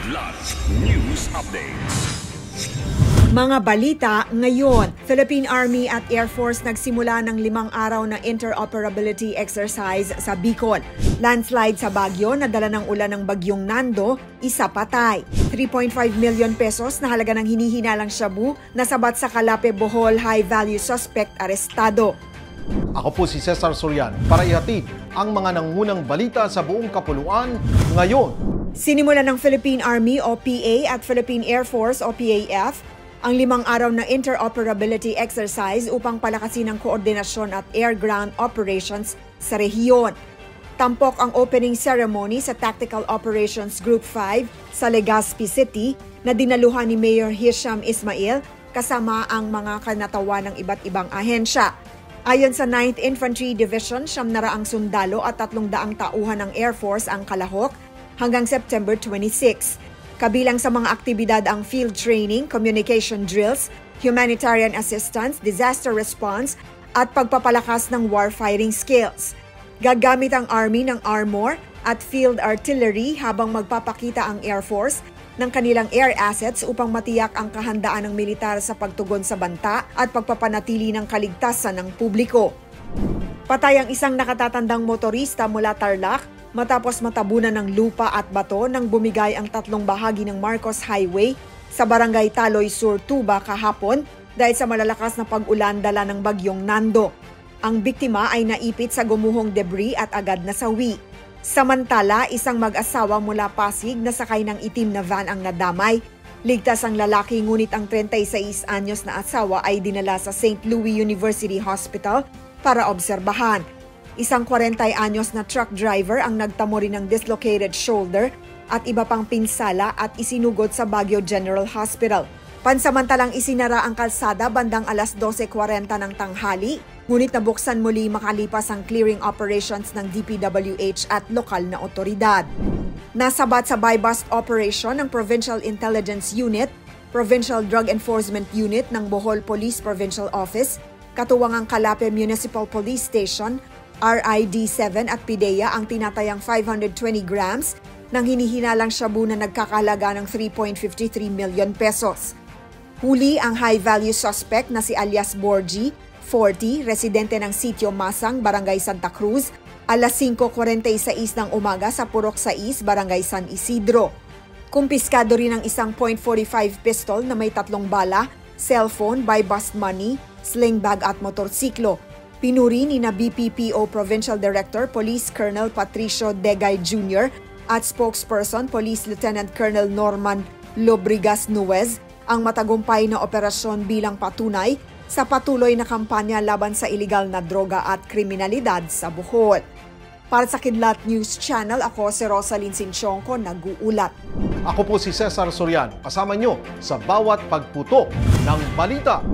Kidlat News Updates. Mga balita ngayon, Philippine Army at Air Force nagsimula ng 5 araw na interoperability exercise sa Bicol. Landslide sa Baguio na dala ng ulan ng bagyong Nando, isa patay. 3.5 million pesos na halaga ng hinihinalang shabu na sabat sa Calape, Bohol high-value suspect arestado. Ako po si Cesar Sorian para ihatid ang mga nangunang balita sa buong kapuluan ngayon. Sinimula ng Philippine Army o PA at Philippine Air Force o PAF ang 5 araw na interoperability exercise upang palakasin ang koordinasyon at air-ground operations sa rehiyon. Tampok ang opening ceremony sa Tactical Operations Group 5 sa Legazpi City na dinaluhan ni Mayor Hisham Ismail kasama ang mga kanatawan ng iba't ibang ahensya. Ayon sa 9th Infantry Division, 700 sundalo at 300 tauhan ng Air Force ang kalahok hanggang September 26. Kabilang sa mga aktibidad ang field training, communication drills, humanitarian assistance, disaster response, at pagpapalakas ng warfighting skills. Gagamit ang Army ng armor at field artillery habang magpapakita ang Air Force ng kanilang air assets upang matiyak ang kahandaan ng militar sa pagtugon sa banta at pagpapanatili ng kaligtasan ng publiko. Patay ang isang nakatatandang motorista mula Tarlac matapos matabunan ng lupa at bato nang bumigay ang 3 bahagi ng Marcos Highway sa Barangay Taloy Sur, Tuba kahapon dahil sa malalakas na pag-ulan dala ng bagyong Nando. Ang biktima ay naipit sa gumuhong debris at agad nasawi. Samantala, isang mag-asawa mula Pasig na sakay ng itim na van ang nadamay. Ligtas ang lalaki ngunit ang 36 anyos na asawa ay dinala sa St. Louis University Hospital para obserbahan. Isang 40 anyos na truck driver ang nagtamo rin ng dislocated shoulder at iba pang pinsala at isinugod sa Baguio General Hospital. Pansamantalang isinara ang kalsada bandang alas 12:40 ng tanghali, ngunit nabuksan muli makalipas ang clearing operations ng DPWH at lokal na otoridad. Nasabat sa buy-bust operation ng Provincial Intelligence Unit, Provincial Drug Enforcement Unit ng Bohol Police Provincial Office, katuwang ang Calape Municipal Police Station, RID7 at PIDEA ang tinatayang 520 grams ng hinihinalang shabu na nagkakahalaga ng 3.53 million pesos. Huli ang high-value suspect na si alias Borgie, 40, residente ng Sitio Masang, Barangay Santa Cruz, alas 5:46 ng umaga sa Purok 6, Barangay San Isidro. Kumpiskado rin ang isang .45 pistol na may 3 bala, cellphone, buy-bust money, sling bag at motorsiklo. Pinuri ni na BPPO Provincial Director Police Colonel Patricio Degay Jr. at spokesperson Police Lieutenant Colonel Norman Lobrigas Nuez ang matagumpay na operasyon bilang patunay sa patuloy na kampanya laban sa iligal na droga at kriminalidad sa Bohol. Para sa Kidlat News Channel, ako si Rosalyn Sinchonco, nag-uulat. Ako po si Cesar Sorian, kasama nyo sa bawat pagputo ng balita.